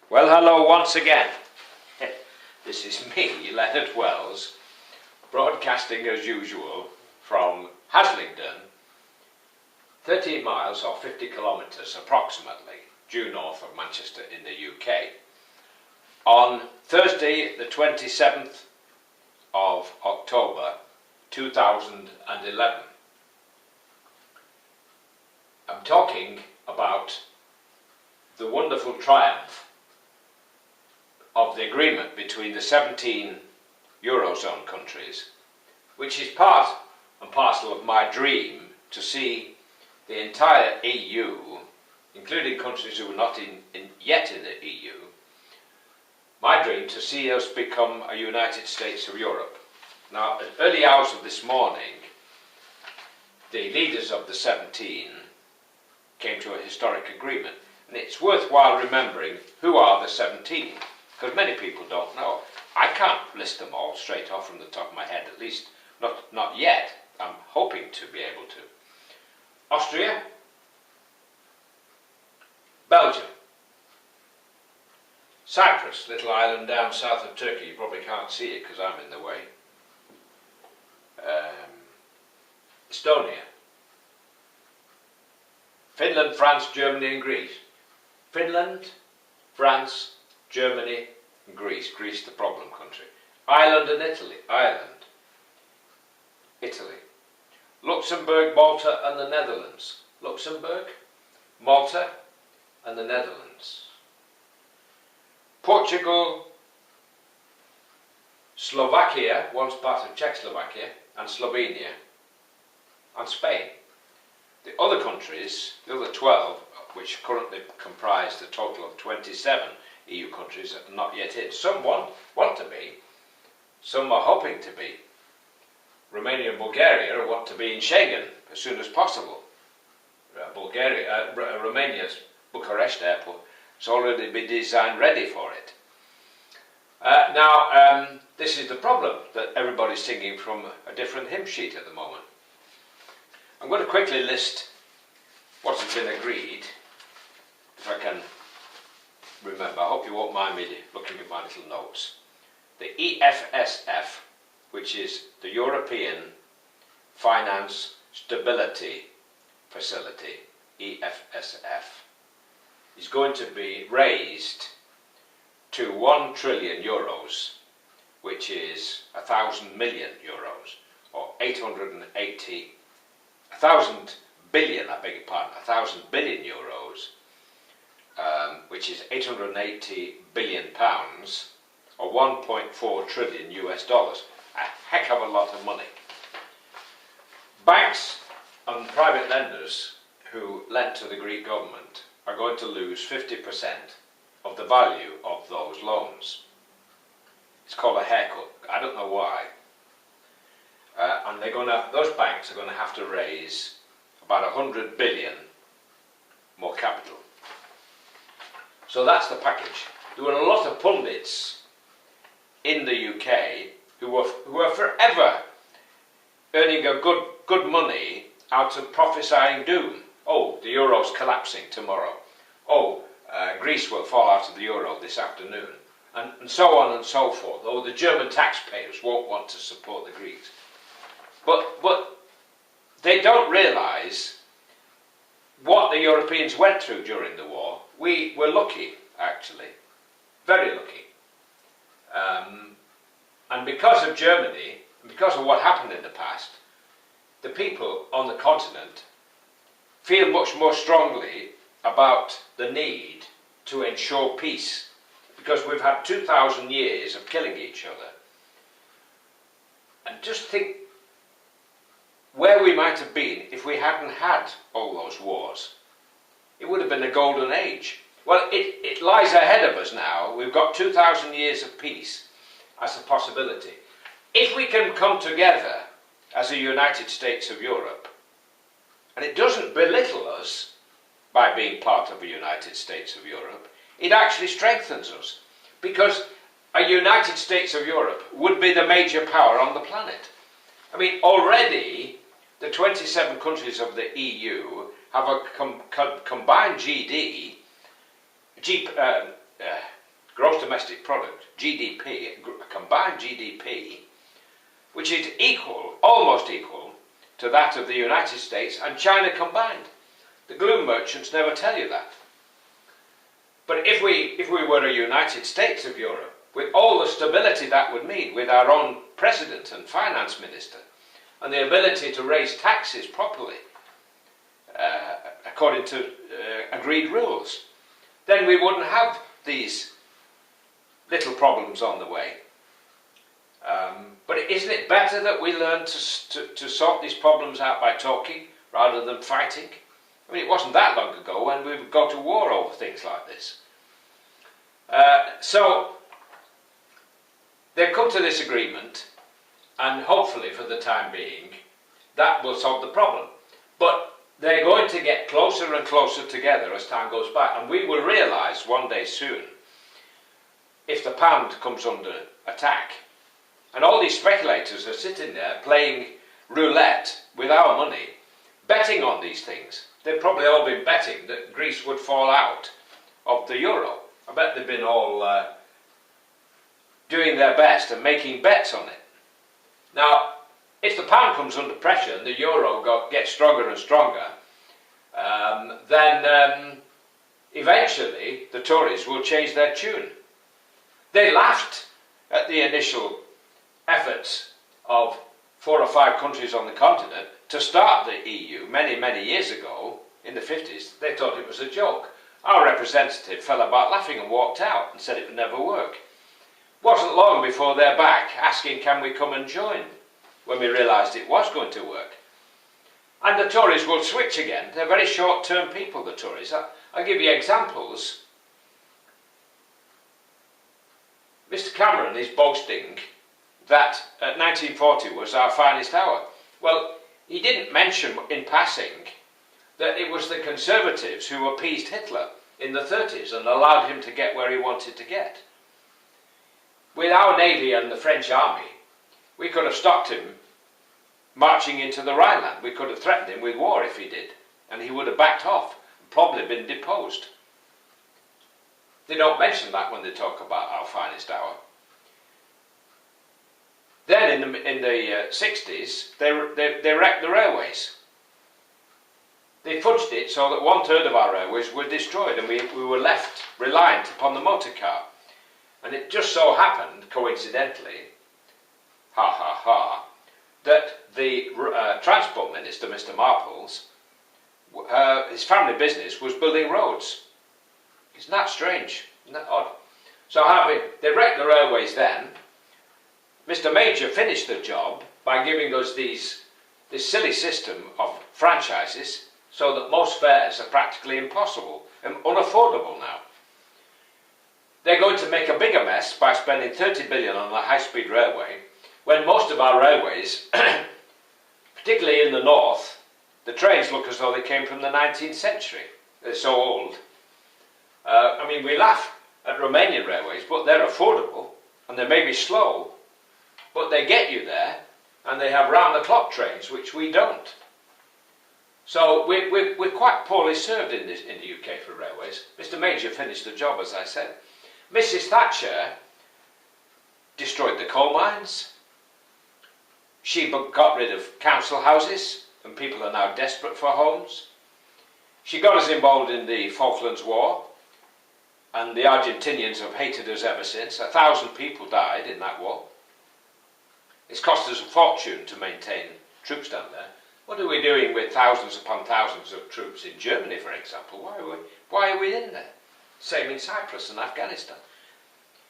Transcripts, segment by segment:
Well, hello once again. This is me, Leonard Wells, broadcasting as usual from Haslingden, 13 miles or 50 kilometres approximately due north of Manchester in the UK, on Thursday the 27th of October 2011. I'm talking about the wonderful triumph of the agreement between the 17 Eurozone countries, which is part and parcel of my dream to see the entire EU, including countries who are not yet in the EU, my dream to see us become a United States of Europe. Now, at early hours of this morning, the leaders of the 17 came to a historic agreement, and it's worthwhile remembering who are the 17. Because many people don't know. I can't list them all straight off from the top of my head, at least not yet. I'm hoping to be able to. Austria, Belgium, Cyprus, little island down south of Turkey. You probably can't see it because I'm in the way. Estonia, Finland, France, Germany and Greece. Finland, France, Germany and Greece. Greece, the problem country. Ireland and Italy. Ireland. Italy. Luxembourg, Malta and the Netherlands. Luxembourg, Malta and the Netherlands. Portugal, Slovakia, once part of Czechoslovakia, and Slovenia, and Spain. The other countries, the other 12, which currently comprise the total of 27 EU countries, are not yet in. Some want to be, some are hoping to be. Romania and Bulgaria want to be in Schengen as soon as possible. Romania's Bucharest airport has already been designed ready for it. Now, this is the problem, that everybody's singing from a different hymn sheet at the moment. I'm going to quickly list what has been agreed, if I can remember. I hope you won't mind me looking at my little notes. The EFSF, which is the European Finance Stability Facility, EFSF, is going to be raised to 1 trillion euros, which is 1,000 million euros, or 1,000 billion, I beg your pardon, 1,000 billion euros, which is 880 billion pounds, or 1.4 trillion US dollars. A heck of a lot of money. Banks and private lenders who lent to the Greek government are going to lose 50% of the value of those loans. It's called a haircut. I don't know why. And those banks are going to have to raise about 100 billion more capital. So that's the package. There were a lot of pundits in the UK who were forever earning a good money out of prophesying doom. Oh, the euro's collapsing tomorrow. Oh, Greece will fall out of the euro this afternoon. And so on and so forth. Oh, the German taxpayers won't want to support the Greeks. But they don't realise what the Europeans went through during the war. We were lucky, actually. Very lucky. And because of Germany, and because of what happened in the past, the people on the continent feel much more strongly about the need to ensure peace, because we've had 2,000 years of killing each other. And just think where we might have been if we hadn't had all those wars. It would have been a golden age. Well, it lies ahead of us now. We've got 2,000 years of peace as a possibility. If we can come together as a United States of Europe, and it doesn't belittle us by being part of a United States of Europe, it actually strengthens us, because a United States of Europe would be the major power on the planet. I mean, already the 27 countries of the EU have a combined gross domestic product, GDP, combined GDP, which is equal, almost equal, to that of the United States and China combined. The gloom merchants never tell you that. But if we were a United States of Europe, with all the stability that would mean, with our own president and finance minister, and the ability to raise taxes properly, according to agreed rules, then we wouldn't have these little problems on the way. But isn't it better that we learn to sort these problems out by talking rather than fighting? I mean, it wasn't that long ago when we would go to war over things like this. So they've come to this agreement, and hopefully for the time being that will solve the problem. But they're going to get closer and closer together as time goes by, and we will realise one day soon if the pound comes under attack. And all these speculators are sitting there playing roulette with our money, betting on these things. They've probably all been betting that Greece would fall out of the euro. I bet they've been all doing their best and making bets on it. Now, if the pound comes under pressure and the euro gets stronger and stronger, then eventually the Tories will change their tune. They laughed at the initial efforts of 4 or 5 countries on the continent to start the EU many, many years ago, in the 50s. They thought it was a joke. Our representative fell about laughing and walked out and said it would never work. Wasn't long before they're back asking, can we come and join, when we realised it was going to work. And the Tories will switch again. They're very short-term people, the Tories. I'll give you examples. Mr. Cameron is boasting that 1940 was our finest hour. Well, he didn't mention in passing that it was the Conservatives who appeased Hitler in the 30s and allowed him to get where he wanted to get. With our navy and the French army, we could have stopped him marching into the Rhineland. We could have threatened him with war if he did, and he would have backed off and probably been deposed. They don't mention that when they talk about our finest hour. Then in the 60s, they wrecked the railways. They fudged it so that 1/3 of our railways were destroyed, and we were left reliant upon the motor car. And it just so happened, coincidentally, ha ha ha, that the Transport Minister, Mr. Marples, his family business was building roads. Isn't that strange? Isn't that odd? So they wrecked the railways then. Mr. Major finished the job by giving us this silly system of franchises, so that most fares are practically impossible and unaffordable now. They're going to make a bigger mess by spending 30 billion on a high-speed railway, when most of our railways, particularly in the north, the trains look as though they came from the 19th century. They're so old. I mean, we laugh at Romanian railways, but they're affordable, and they may be slow, but they get you there, and they have round-the-clock trains, which we don't. So we're quite poorly served in the UK for railways. Mr. Major finished the job, as I said. Mrs. Thatcher destroyed the coal mines. She got rid of council houses, and people are now desperate for homes. She got us involved in the Falklands War, and the Argentinians have hated us ever since. 1,000 people died in that war. It's cost us a fortune to maintain troops down there. What are we doing with thousands upon thousands of troops in Germany, for example? Why are we in there? Same in Cyprus and Afghanistan.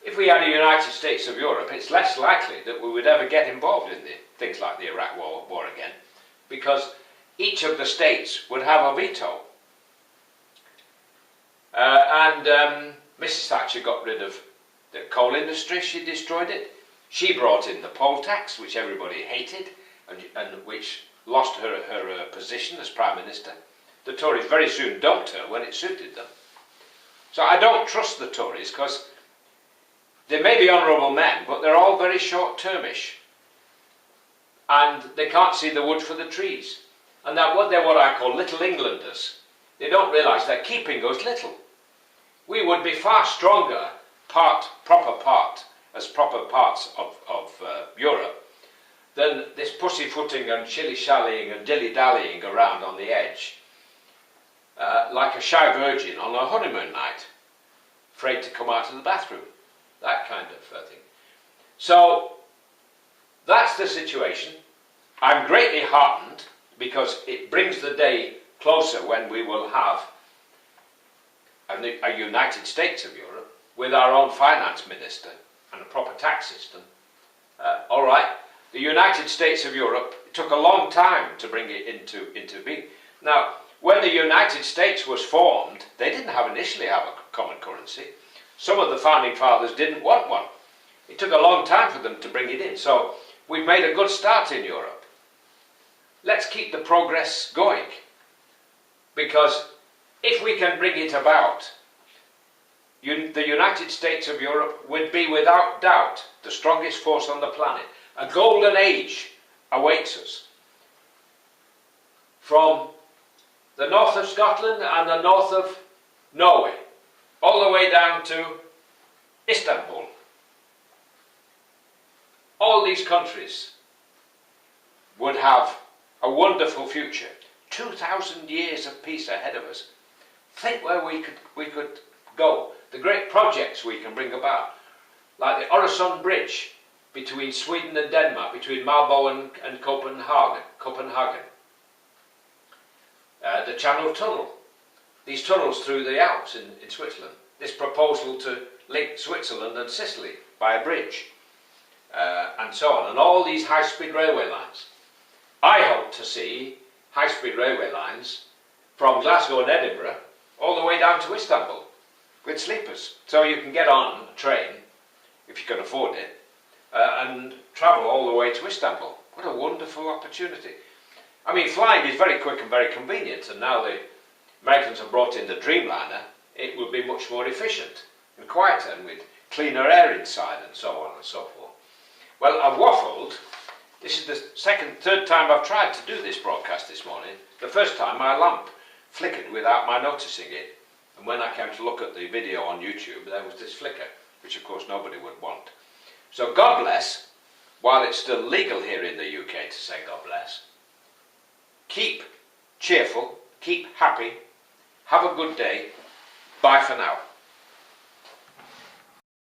If we had a United States of Europe, it's less likely that we would ever get involved in things like the Iraq war again, because each of the states would have a veto. Mrs. Thatcher got rid of the coal industry. She destroyed it. She brought in the poll tax, which everybody hated, and which lost her position as Prime Minister. The Tories very soon dumped her when it suited them. So I don't trust the Tories, because they may be honourable men, but they're all very short-termish. And they can't see the wood for the trees. And they're what I call little Englanders. They don't realise they're keeping us little. We would be far stronger proper parts of Europe, then this pussyfooting and shilly-shallying and dilly-dallying around on the edge, like a shy virgin on a honeymoon night, afraid to come out of the bathroom, that kind of thing. So that's the situation. I'm greatly heartened because it brings the day closer when we will have a United States of Europe with our own finance minister and a proper tax system. All right, the United States of Europe, it took a long time to bring it into being. Now, when the United States was formed, they didn't initially have a common currency. Some of the founding fathers didn't want one. It took a long time for them to bring it in. So we've made a good start in Europe. Let's keep the progress going, because if we can bring it about, the United States of Europe would be without doubt the strongest force on the planet. A golden age awaits us. From the north of Scotland and the north of Norway, all the way down to Istanbul. All these countries would have a wonderful future. 2,000 years of peace ahead of us. Think where we could go. The great projects we can bring about, like the Eurozone bridge between Sweden and Denmark, between Malmö and Copenhagen. The Channel Tunnel, these tunnels through the Alps in Switzerland. This proposal to link Switzerland and Sicily by a bridge, and so on, and all these high-speed railway lines. I hope to see high-speed railway lines from Glasgow and Edinburgh all the way down to Istanbul with sleepers, so you can get on a train, if you can afford it, and travel all the way to Istanbul. What a wonderful opportunity. I mean, flying is very quick and very convenient, and now the Americans have brought in the Dreamliner. It will be much more efficient and quieter, and with cleaner air inside, and so on and so forth. Well, I've waffled. This is the third time I've tried to do this broadcast this morning. The first time my lamp flickered without my noticing it, and when I came to look at the video on YouTube, there was this flicker, which of course nobody would want. So God bless, while it's still legal here in the UK to say God bless. Keep cheerful, keep happy, have a good day. Bye for now.